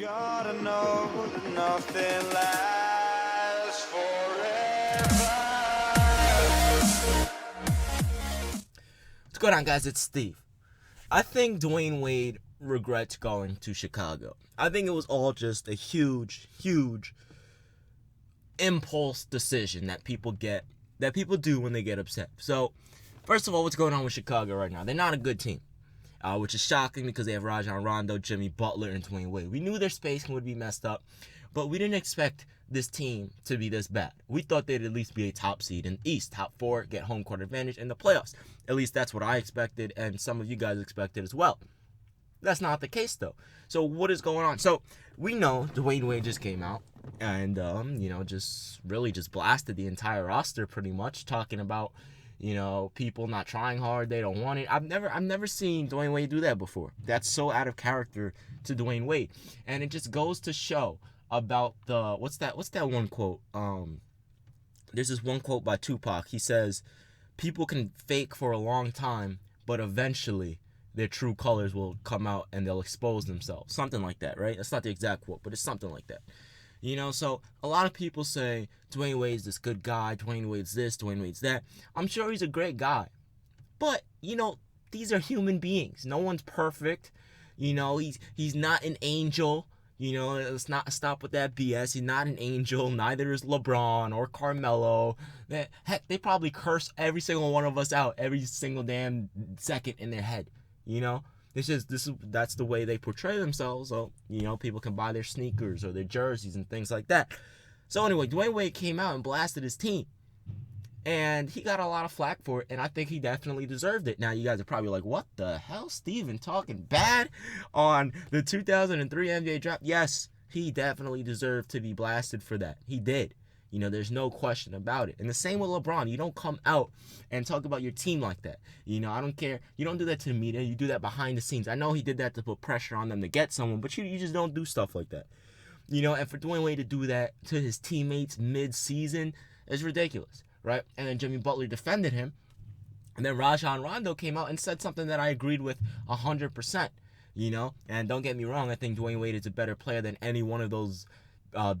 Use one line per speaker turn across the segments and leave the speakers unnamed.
Gotta know that nothing lasts forever.
What's going on, guys? It's Steve. I think Dwyane Wade regrets going to Chicago. I think it was all just a huge impulse decision that people do when they get upset. So, first of all, what's going on with Chicago right now? They're not a good team. Which is shocking because they have Rajon Rondo, Jimmy Butler, and Dwyane Wade. We knew their spacing would be messed up, but we didn't expect this team to be this bad. We thought they'd at least be a top seed in the East, top 4, get home court advantage in the playoffs. At least that's what I expected, and some of you guys expected as well. That's not the case, though. So what is going on? So we know Dwyane Wade just came out and, just blasted the entire roster pretty much, talking about, people not trying hard, they don't want it. I've never seen Dwyane Wade do that before. That's so out of character to Dwyane Wade. And it just goes to show about the what's that one quote? There's this one quote by Tupac. He says, people can fake for a long time, but eventually their true colors will come out and they'll expose themselves. Something like that, right? That's not the exact quote, but it's something like that. So a lot of people say Dwyane Wade's this good guy, Dwyane Wade's this, Dwyane Wade's that. I'm sure he's a great guy. But, these are human beings. No one's perfect. He's not an angel. Let's not stop with that BS. He's not an angel. Neither is LeBron or Carmelo. Heck, they probably curse every single one of us out every single damn second in their head. That's the way they portray themselves. So, people can buy their sneakers or their jerseys and things like that. So anyway, Dwyane Wade came out and blasted his team. And he got a lot of flack for it, and I think he definitely deserved it. Now, you guys are probably like, what the hell, Steven, talking bad on the 2003 NBA draft? Yes, he definitely deserved to be blasted for that. He did. There's no question about it. And the same with LeBron. You don't come out and talk about your team like that. I don't care. You don't do that to the media. You do that behind the scenes. I know he did that to put pressure on them to get someone, but you just don't do stuff like that. And for Dwyane Wade to do that to his teammates mid-season is ridiculous, right? And then Jimmy Butler defended him. And then Rajon Rondo came out and said something that I agreed with 100%. And don't get me wrong. I think Dwyane Wade is a better player than any one of those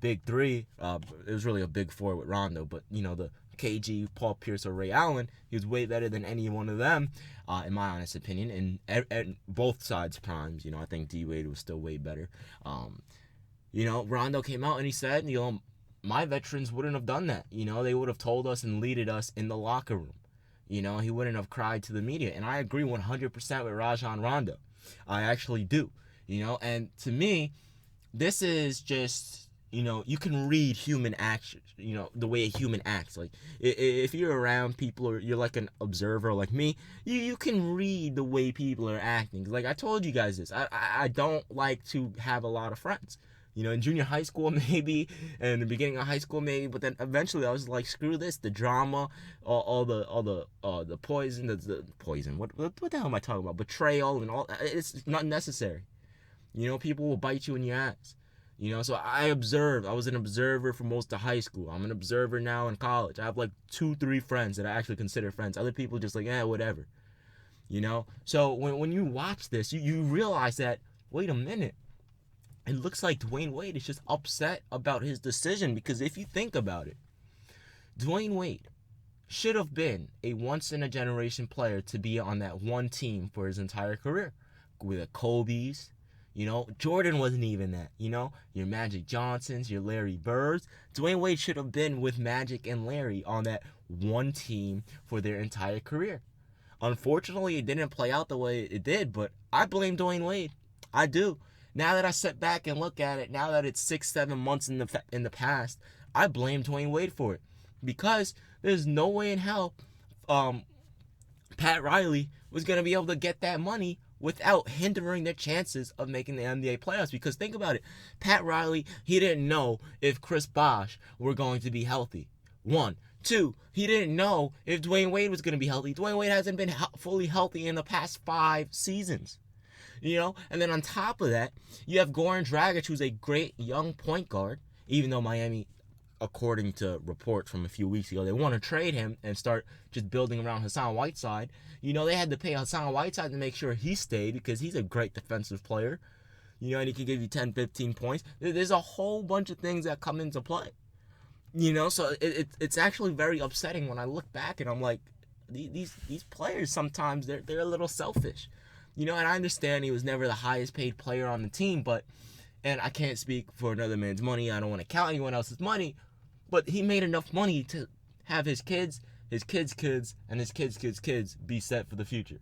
big three. It was really a big four with Rondo, but the KG, Paul Pierce, or Ray Allen, he was way better than any one of them, in my honest opinion. And both sides' primes, I think D Wade was still way better. Rondo came out and he said, my veterans wouldn't have done that. They would have told us and leaded us in the locker room. He wouldn't have cried to the media. And I agree 100% with Rajon Rondo. I actually do. And to me, this is just, you can read human actions, the way a human acts. Like, if you're around people or you're like an observer like me, you can read the way people are acting. Like, I told you guys this. I don't like to have a lot of friends. In junior high school maybe, and in the beginning of high school maybe, but then eventually I was like, screw this, the drama, all the poison, the poison. What the hell am I talking about? Betrayal and all. It's not necessary. People will bite you in your ass. So I observed. I was an observer for most of high school. I'm an observer now in college. I have like 2-3 friends that I actually consider friends. Other people just like, whatever. So when you watch this, you realize that, wait a minute. It looks like Dwyane Wade is just upset about his decision, because if you think about it, Dwyane Wade should have been a once-in-a-generation player to be on that one team for his entire career. With the Kobe's, Jordan wasn't even that, your Magic Johnsons, your Larry Birds. Dwyane Wade should have been with Magic and Larry on that one team for their entire career. Unfortunately, it didn't play out the way it did, but I blame Dwyane Wade. I do. Now that I sit back and look at it, now that it's 6-7 months in the past, I blame Dwyane Wade for it, because there's no way in hell Pat Riley was going to be able to get that money without hindering their chances of making the NBA playoffs. Because think about it, Pat Riley, he didn't know if Chris Bosh were going to be healthy. 1. 2, he didn't know if Dwyane Wade was going to be healthy. Dwyane Wade hasn't been fully healthy in the past 5 seasons. And then on top of that, you have Goran Dragic, who's a great young point guard, even though Miami, according to reports from a few weeks ago, they want to trade him and start just building around Hassan Whiteside. They had to pay Hassan Whiteside to make sure he stayed, because he's a great defensive player. You know, and he can give you 10, 15 points. There's a whole bunch of things that come into play. You know, so it's actually very upsetting when I look back and I'm like, these players sometimes they're a little selfish. You know, and I understand he was never the highest paid player on the team, and I can't speak for another man's money. I don't want to count anyone else's money, but he made enough money to have his kids, and his kids be set for the future.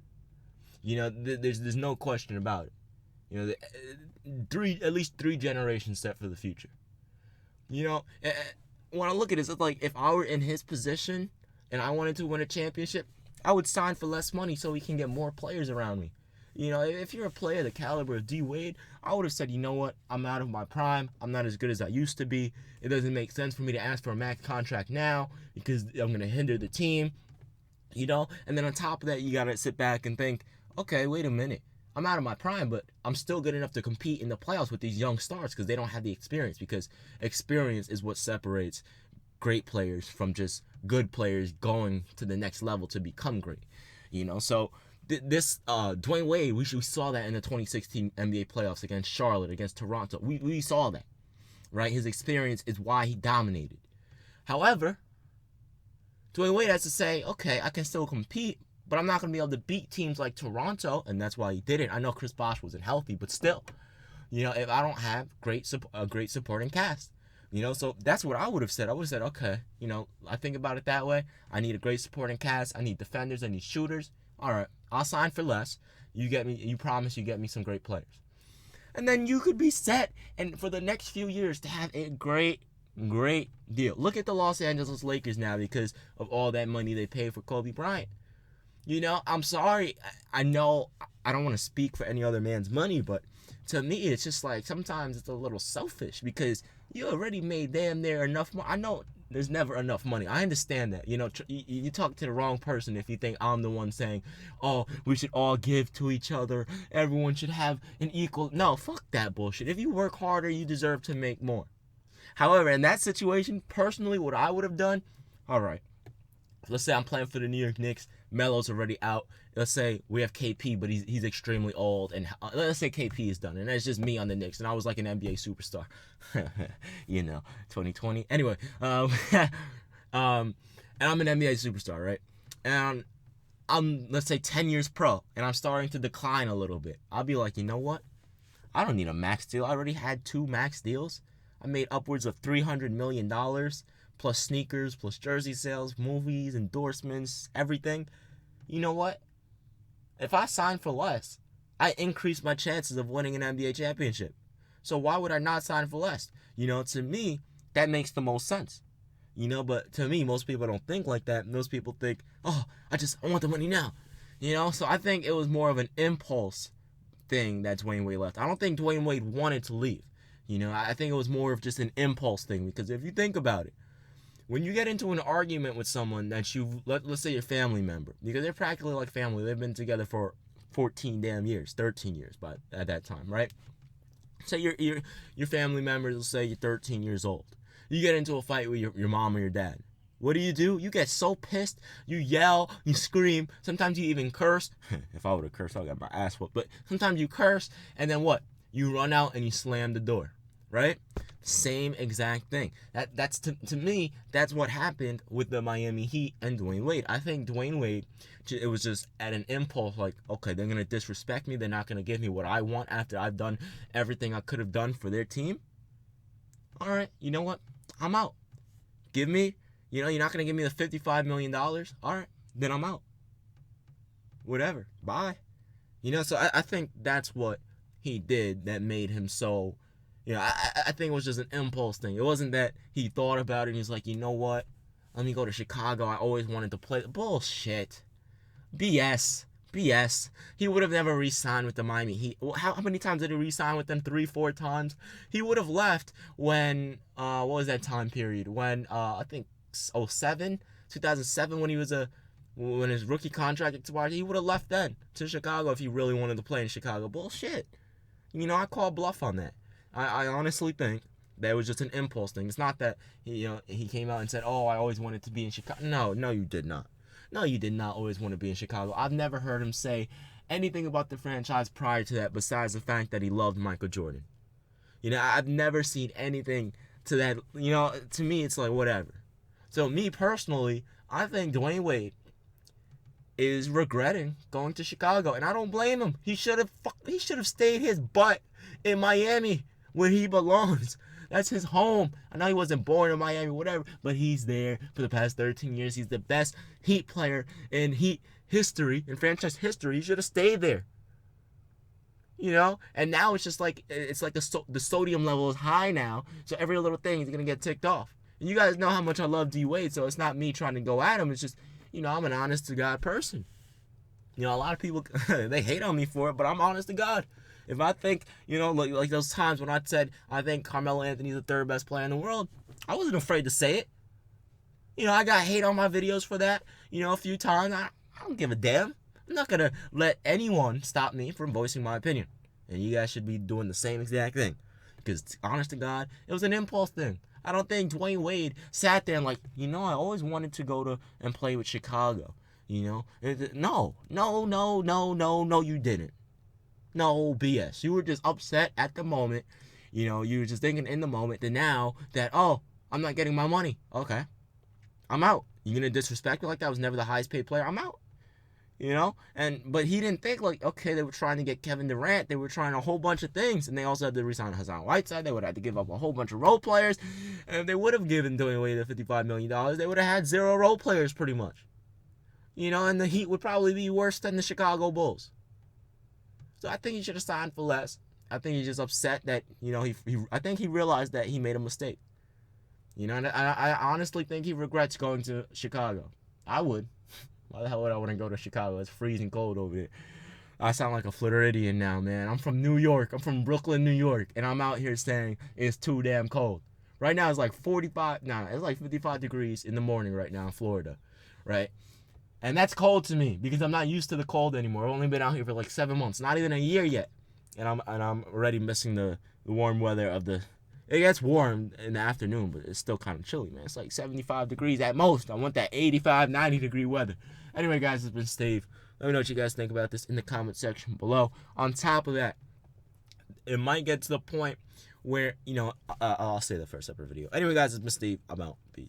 You know, there's no question about it. You know, at least three generations set for the future. You know, when I look at it, it's like if I were in his position and I wanted to win a championship, I would sign for less money so he can get more players around me. You know, if you're a player the caliber of D Wade, I would have said, you know what, I'm out of my prime. I'm not as good as I used to be. It doesn't make sense for me to ask for a max contract now because I'm going to hinder the team. You know, and then on top of that, you got to sit back and think, okay, wait a minute. I'm out of my prime, but I'm still good enough to compete in the playoffs with these young stars because they don't have the experience, because experience is what separates great players from just good players going to the next level to become great. You know, so this Dwyane Wade, we saw that in the 2016 NBA playoffs against Charlotte, against Toronto. We saw that, right? His experience is why he dominated. However, Dwyane Wade has to say, okay, I can still compete, but I'm not going to be able to beat teams like Toronto, and that's why he did it. I know Chris Bosh wasn't healthy, but still, you know, if I don't have a great supporting cast, you know, so that's what I would have said. I would have said, okay, you know, I think about it that way. I need a great supporting cast. I need defenders. I need shooters. All right, I'll sign for less. You promise you get me some great players. And then you could be set and for the next few years to have a great deal. Look at the Los Angeles Lakers now because of all that money they paid for Kobe Bryant. You know, I'm sorry. I know I don't want to speak for any other man's money, but to me, it's just like sometimes it's a little selfish because you already made damn near enough money. I know there's never enough money. I understand that. You know, you talk to the wrong person if you think I'm the one saying, oh, we should all give to each other. Everyone should have an equal. No, fuck that bullshit. If you work harder, you deserve to make more. However, in that situation, personally, what I would have done, all right, let's say I'm playing for the New York Knicks. Melo's already out. Let's say we have KP, but he's extremely old. And let's say KP is done. And that's just me on the Knicks. And I was like an NBA superstar. You know, 2020. Anyway, and I'm an NBA superstar, right? And I'm, let's say, 10 years pro. And I'm starting to decline a little bit. I'll be like, you know what? I don't need a max deal. I already had 2 max deals. I made upwards of $300 million. Plus sneakers, plus jersey sales, movies, endorsements, everything. You know what? If I sign for less, I increase my chances of winning an NBA championship. So why would I not sign for less? You know, to me, that makes the most sense. You know, but to me, most people don't think like that. Most people think, oh, I want the money now. You know, so I think it was more of an impulse thing that Dwyane Wade left. I don't think Dwyane Wade wanted to leave. You know, I think it was more of just an impulse thing because if you think about it, when you get into an argument with someone that let's say your family member, because they're practically like family, they've been together for 14 damn years, 13 years at that time, right? Say your family members, will say you're 13 years old. You get into a fight with your mom or your dad. What do? You get so pissed, you yell, you scream, sometimes you even curse. If I would have cursed, I would have got my ass whooped. But sometimes you curse, and then what? You run out and you slam the door, right? Same exact thing. That's to me, that's what happened with the Miami Heat and Dwyane Wade. I think Dwyane Wade, it was just at an impulse, like, okay, they're gonna disrespect me. They're not gonna give me what I want after I've done everything I could have done for their team. All right, you know what? I'm out. Give me, you know, you're not gonna give me the $55 million. All right, then I'm out. Whatever. Bye. You know, so I think that's what he did that made him so. You know, I think it was just an impulse thing. It wasn't that he thought about it and he's like, you know what? Let me go to Chicago. I always wanted to play. Bullshit. BS. He would have never re-signed with the Miami Heat. How many times did he re-sign with them? 3-4 times? He would have left when, what was that time period? When, I think, 2007, when when his rookie contract expired, he would have left then to Chicago if he really wanted to play in Chicago. Bullshit. You know, I call bluff on that. I honestly think that was just an impulse thing. It's not that he came out and said, "Oh, I always wanted to be in Chicago." No, you did not. No, you did not always want to be in Chicago. I've never heard him say anything about the franchise prior to that besides the fact that he loved Michael Jordan. You know, I've never seen anything to that. You know, to me, it's like whatever. So me personally, I think Dwyane Wade is regretting going to Chicago, and I don't blame him. He should have stayed his butt in Miami where he belongs. That's his home. I know he wasn't born in Miami, whatever, but he's there for the past 13 years. He's the best Heat player in Heat history, in franchise history. He should have stayed there. You know, and now it's just like the sodium level is high now, so every little thing is gonna get ticked off. And you guys know how much I love D Wade, so it's not me trying to go at him. It's just, you know, I'm an honest to God person. You know, a lot of people they hate on me for it, but I'm honest to God. If I think, you know, like those times when I said I think Carmelo Anthony is the third best player in the world, I wasn't afraid to say it. You know, I got hate on my videos for that, you know, a few times. I don't give a damn. I'm not going to let anyone stop me from voicing my opinion. And you guys should be doing the same exact thing. Because, honest to God, it was an impulse thing. I don't think Dwyane Wade sat there and like, you know, I always wanted to go to and play with Chicago. You know? No, you didn't. No BS. You were just upset at the moment. You know, you were just thinking in the moment that now that, oh, I'm not getting my money. Okay. I'm out. You gonna disrespect me like that? I was never the highest paid player. I'm out. You know? But he didn't think like, okay, they were trying to get Kevin Durant. They were trying a whole bunch of things. And they also had to resign Hassan Whiteside. They would have had to give up a whole bunch of role players. And if they would have given Dwyane Wade the $55 million, they would have had 0 role players pretty much. You know, and the Heat would probably be worse than the Chicago Bulls. So I think he should have signed for less. I think he's just upset that, you know, I think he realized that he made a mistake. You know, and I honestly think he regrets going to Chicago. I would. Why the hell would I want to go to Chicago? It's freezing cold over there. I sound like a Floridian now, man. I'm from New York. I'm from Brooklyn, New York. And I'm out here saying it's too damn cold. Right now it's like 55 degrees in the morning right now in Florida. Right? And that's cold to me because I'm not used to the cold anymore. I've only been out here for like 7 months, not even a year yet, and I'm already missing the warm weather of the. It gets warm in the afternoon, but it's still kind of chilly, man. It's like 75 degrees at most. I want that 85, 90 degree weather. Anyway, guys, it's been Steve. Let me know what you guys think about this in the comment section below. On top of that, it might get to the point where, you know, I'll say the first separate video. Anyway, guys, it's been Steve. I'm out. Peace.